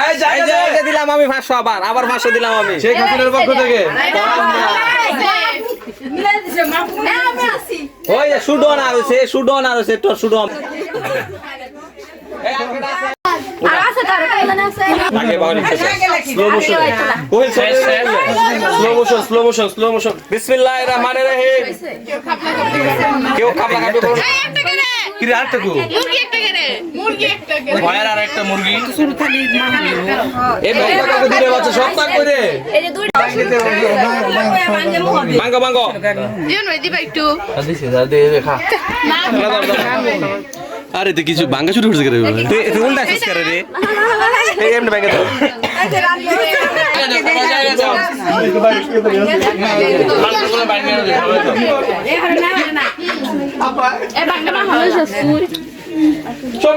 এই যে দিলাম আমি 500 আবার 500 দিলাম আমি শেখ হাসিনার পক্ষ থেকে মিলাই দিছে মাপু আমি আছি ওই সুডন আর আছে তো সুডন এই আঙ্কেল আছে আছে তার কাইলা আছে আগে বাগান স্লো মোশন বিসমিল্লাহির রহমানির রহিম কেউ খাবলা খাবে করো একটা করে কি আরেকটা কো মুরগি একটা করে ভয়ের আর একটা মুরগি শুরু থাকি এই ভাইটা কাকে দিলে বাচ্চা সব তাক করে এই যে দুই মাঙ্গো দিন ভাই দিবা একটু দিছি যা দে খা আরে তো কিছু ভাঙ্গা শুরু করছে করে তুই উল্টা আসিস করে রে এই এমনি ভাঙ্গা দাও সব